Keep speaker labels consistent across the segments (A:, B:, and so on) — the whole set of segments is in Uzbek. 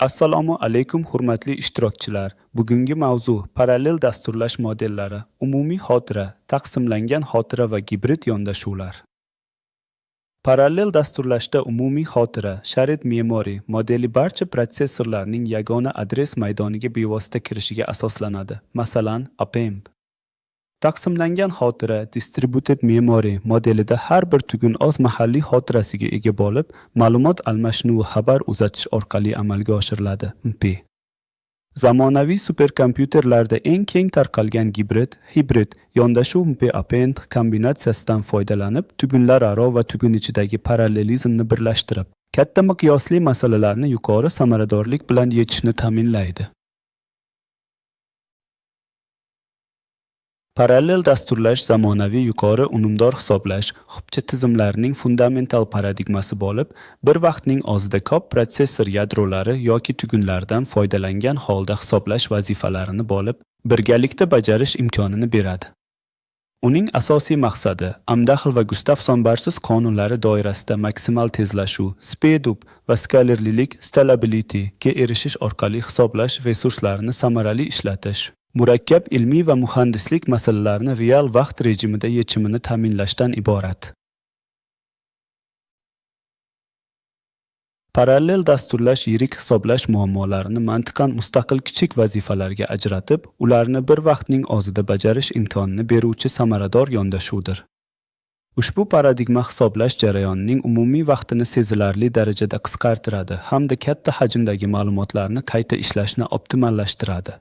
A: Assalomu alaykum hurmatli ishtirokchilar. Bugungi mavzu parallel dasturlash modellari, umumiy xotira, taqsimlangan xotira va gibrid yondashuvlar. Parallel dasturlashda umumiy xotira, shared memory modeli barcha protsessorlarning yagona adres maydoniga bevosita kirishiga asoslanadi. Masalan, append. Taqsimlangan xotira, distributed memory modelida har bir tugun o'z mahalliy xotirasiga ega bo'lib, ma'lumot almashinuvi xabar uzatish orqali amalga oshiriladi. MP. Zamonaviy superkompyuterlarda eng keng tarqalgan hibrid yondashuv MP-append kombinatsiyasidan foydalanib, tugunlararo va tugun ichidagi parallelizmni birlashtirib, katta miqyosli masalalarni yuqori samaradorlik bilan yechishni ta'minlaydi. Parallel dasturlash zamonaviy yuqori unumdor hisoblash xubcha tizimlarining fundamental paradigmasi bo'lib, bir vaqtning o'zida ko'p protsessor yadrolari yoki tugunlardan foydalangan holda hisoblash vazifalarini bo'lib, birgalikda bajarish imkonini beradi. Uning asosiy maqsadi Amdahl va Gustafson-Barsiz qonunlari doirasida maksimal tezlashuv, speedup va skalerlilik scalability ga erishish orqali hisoblash resurslarini samarali ishlatish. Murakkab ilmiy va muhandislik masalalarini real vaqt rejimida yechimini ta'minlashdan iborat. Parallel dasturlash yirik hisoblash muammolarini mantiqan mustaqil kichik vazifalarga ajratib, ularni bir vaqtning o'zida bajarish imkonini beruvchi samarador yondashuvdir. Ushbu paradigma hisoblash jarayonining umumiy vaqtini sezilarli darajada qisqartiradi hamda katta hajmdagi ma'lumotlarni qayta ishlashni optimallashtiradi.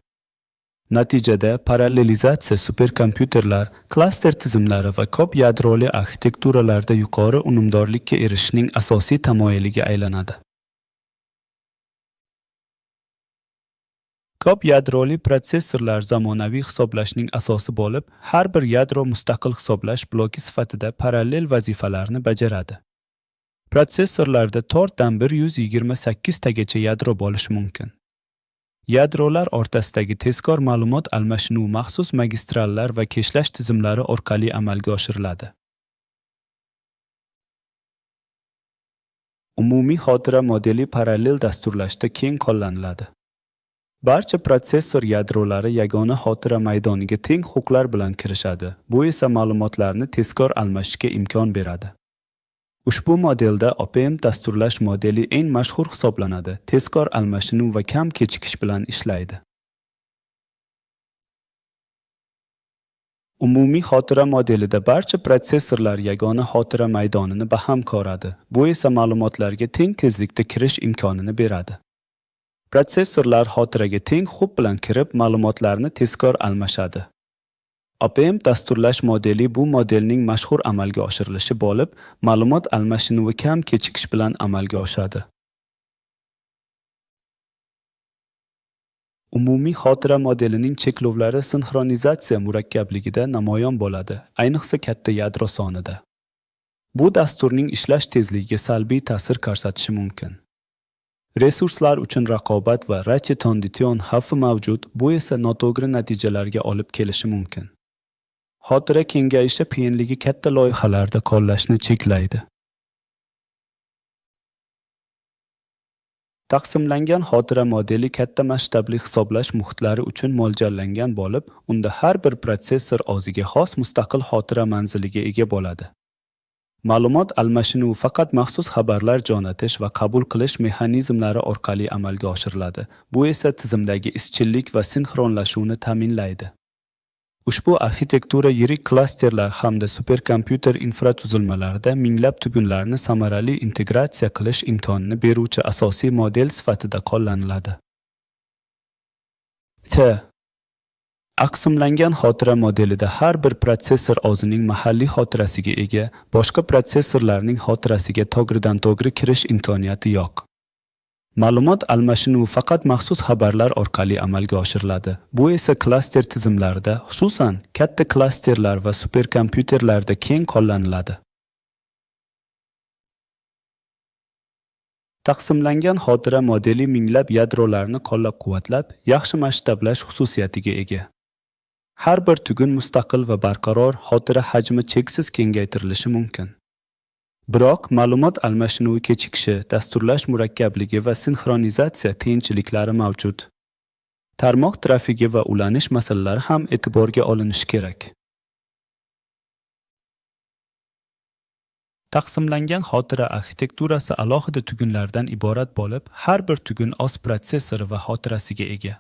A: Natijada parallelizatsiya superkompyuterlar, klaster tizimlari va ko'p yadroli arxitekturalarda yuqori unumdorlikka erishishning asosiy tamoyiliga aylanadi. Ko'p yadroli protsessorlar zamonaviy hisoblashning asosi bo'lib, har bir yadro mustaqil hisoblash bloki sifatida parallel vazifalarni bajaradi. Protsessorlarda 4 dan 128 tagacha yadro bo'lishi mumkin. Yadrolar o'rtasidagi tezkor ma'lumot almashinuvi maxsus magistrallar va keshlash tizimlari orqali amalga oshiriladi. Umumiy xotira modeli parallel dasturlashda keng qo'llaniladi. Barcha protsessor yadrolari yagona xotira maydoniga teng huquqlar bilan kirishadi. Bu esa ma'lumotlarni tezkor almashishga imkon beradi. Ushbu modelda append dasturlash modeli eng mashhur hisoblanadi. Tezkor almashinuv va kam kechikish bilan ishlaydi. Umumiy xotira modelida barcha protsessorlar yagona xotira maydonini baham ko'radi. Bu esa ma'lumotlarga teng tezlikda kirish imkonini beradi. Protsessorlar xotiraga teng huquq bilan kirib, ma'lumotlarni tezkor almashadi. Append dasturlash modeli bu modelning mashhur amalga oshirilishi bo'lib, ma'lumot almashinuvi kam kechikish bilan amalga oshadi. Umumiy xotira modelining cheklovlari sinxronizatsiya murakkabligida namoyon bo'ladi, ayniqsa katta yadro sonida. Bu dasturning ishlash tezligiga salbiy ta'sir ko'rsatishi mumkin. Resurslar uchun raqobat va ratchetondition xavfi mavjud, bu esa noto'g'ri natijalarga olib kelishi mumkin. Xotira kengayishi qiyinligi katta loyihalarda qo'llashni cheklaydi. Taqsimlangan xotira modeli katta masshtabli hisoblash muhitlari uchun mo'ljallangan bo'lib, unda har bir protsessor o'ziga xos mustaqil xotira manziliga ega bo'ladi. Ma'lumot almashinuvi faqat maxsus xabarlar jo'natish va qabul qilish mexanizmlari orqali amalga oshiriladi. Bu esa tizimdagi izchillik va sinxronlashuvni ta'minlaydi. Ushbu arxitektura yirik klasterlar hamda superkompyuter infratuzilmalarida minglab tugunlarni samarali integratsiya qilish imkonini beruvchi asosiy model sifatida qo'llaniladi. Taqsimlangan xotira modelida har bir protsessor o'zining mahalliy xotirasiga ega, boshqa protsessorlarning xotirasiga to'g'ridan-to'g'ri kirish imkoniyati yo'q. Ma'lumot almashinuvi faqat maxsus xabarlar orqali amalga oshiriladi. Bu esa klaster tizimlarida, xususan katta klasterlar va superkompyuterlarda keng qo'llaniladi. Taqsimlangan xotira modeli minglab yadrolarni qo'llab-quvvatlab, yaxshi masshtablash xususiyatiga ega. Har bir tugun mustaqil va barqaror, xotira hajmi cheksiz kengaytirilishi mumkin. Biroq ma'lumot almashinuvi kechikishi, dasturlash murakkabligi va sinxronizatsiya qiyinchiliklari mavjud. Tarmoq trafigi va ulanish masalalari ham e'tiborga olinishi kerak. Taqsimlangan xotira arxitekturasi alohida tugunlardan iborat bo'lib, har bir tugun o'z protsessori va xotirasiga ega.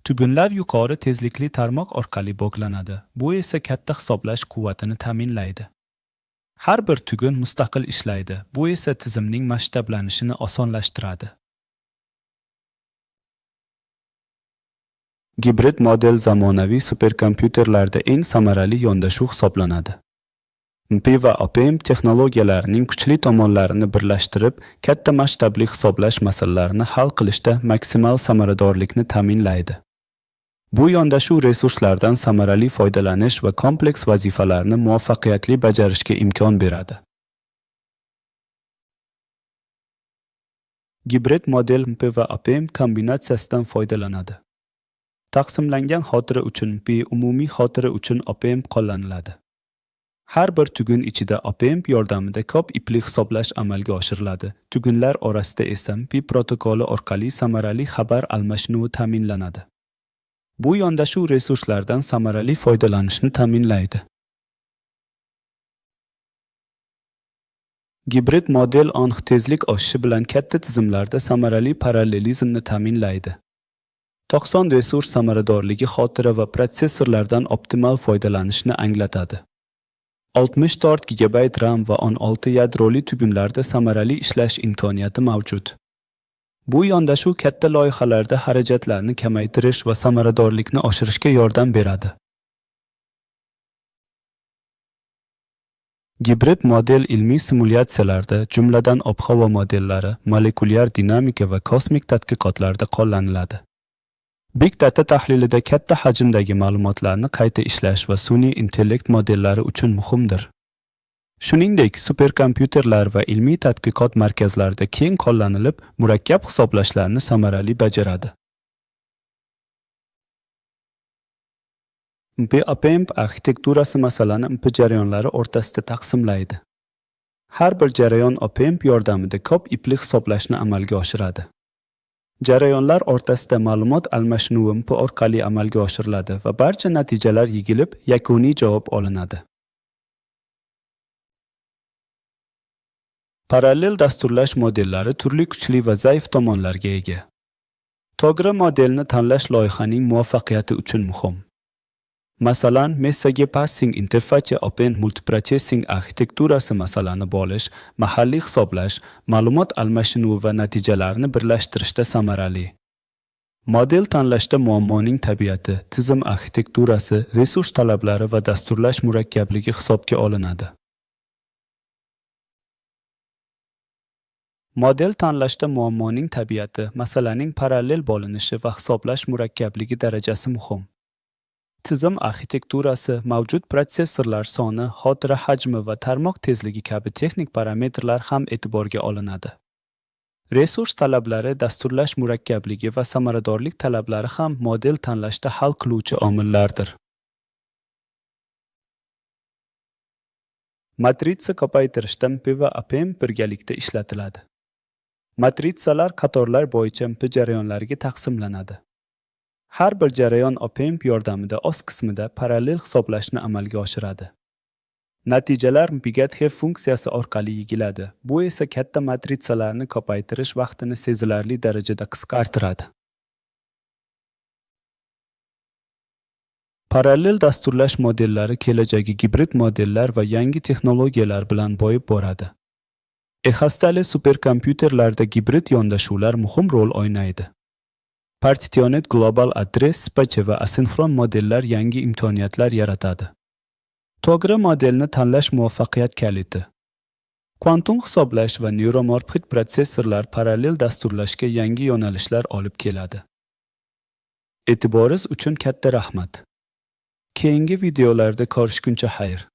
A: Tugunlar yuqori tezlikli tarmoq orqali bog'lanadi. Bu esa katta hisoblash quvvatini ta'minlaydi. Har bir tugun mustaqil ishlaydi. Bu esa tizimning masshtablanishini osonlashtiradi. Gibrid model zamonaviy superkompyuterlarda eng samarali yondashuv hisoblanadi. MP va OPM texnologiyalarining kuchli tomonlarini birlashtirib, katta masshtabli hisoblash masalalarini hal qilishda maksimal samaradorlikni ta'minlaydi. Bu yondashuv resurslardan samarali foydalanish va kompleks vazifalarni muvaffaqiyatli bajarishga imkon beradi. Gibrid model MP va OPM kombinatsiyasidan foydalanadi. Taqsimlangan xotira uchun MP, umumiy xotira uchun OPM qo'llaniladi. Har bir tugun ichida OPM yordamida ko'p ipli hisoblash amalga oshiriladi. Tugunlar orasida esa MP protokoli orqali samarali xabar almashinuvi ta'minlanadi. Bu yondashuv resurslardan samarali foydalanishni ta'minlaydi. Gibrid model aniq tezlik oshishi bilan katta tizimlarda samarali parallelizmni ta'minlaydi. 90 resurs samaradorligi xotira va protsessorlardan optimal foydalanishni anglatadi. 64 GB RAM va 16 yadroli tugunlarda samarali ishlash imkoniyati mavjud. Bu yondashuv katta loyihalarda xarajatlarni kamaytirish va samaradorlikni oshirishga yordam beradi. Gibrid model ilmiy simulyatsiyalarda, jumladan ob-havo modellari, molekulyar dinamika va kosmik tadqiqotlarda qo'llaniladi. Big data tahlilida katta hajmdagi ma'lumotlarni qayta ishlash va sun'iy intellekt modellari uchun muhimdir. Shuningdek, superkompyuterlar va ilmiy tadqiqot markazlarida keng qo'llanilib, murakkab hisoblashlarni samarali bajaradi. MP-OPM arxitekturasi masalani MP jarayonlari o'rtasida taqsimlaydi. Har bir jarayon OPM yordamida ko'p ipli hisoblashni amalga oshiradi. Jarayonlar o'rtasida ma'lumot almashinuvi MP orqali amalga oshiriladi va barcha natijalar yigilib, yakuniy javob olinadi. Parallel dasturlash modellari turli kuchli va zaif tomonlarga ega. To'g'ri modelni tanlash loyihaning muvaffaqiyati uchun muhim. Masalan, Messaga Passing interface Open Multiprocessing arxitekturasi masalani bo'lish, mahalliy hisoblash, ma'lumot almashinuvi va natijalarni birlashtirishda samarali. Model tanlashda muammoning tabiati, tizim arxitekturasi, resurs talablari va dasturlash murakkabligi hisobga olinadi. Model tanlashda muammoning tabiati, masalaning parallel bo'linishi va hisoblash murakkabligi darajasi muhim. Tizim arxitekturasi, mavjud protsessorlar soni, xotira hajmi va tarmoq tezligi kabi texnik parametrlar ham e'tiborga olinadi. Resurs talablari, dasturlash murakkabligi va samaradorlik talablari ham model tanlashda hal qiluvchi omillardir. Matritsa ko'paytirishda MP va OPM birgalikda ishlatiladi. Matritsalar qatorlar bo'yicha MP jarayonlariga taqsimlanadi. Har bir jarayon OPM yordamida o'z qismida parallel hisoblashni amalga oshiradi. Natijalar MPGTH funksiyasi orqali yigiladi. Bu esa katta matritsalarni ko'paytirish vaqtini sezilarli darajada qisqartiradi. Parallel dasturlash modellari kelajagi gibrid modellar va yangi texnologiyalar bilan boyib boradi. Ehastali superkompyuterlarda gibrid yondashuvlar muhim rol o'ynaydi. Partitioned Global Address Space va asinxron modellar yangi imkoniyatlar yaratadi. To'g'ri modelni tanlash muvaffaqiyat kaliti. Kvantum hisoblash va neuromorfik protsessorlar parallel dasturlashga yangi yo'nalishlar olib keladi. E'tiboringiz uchun katta rahmat. Keyingi videolarda ko'rishguncha xayr.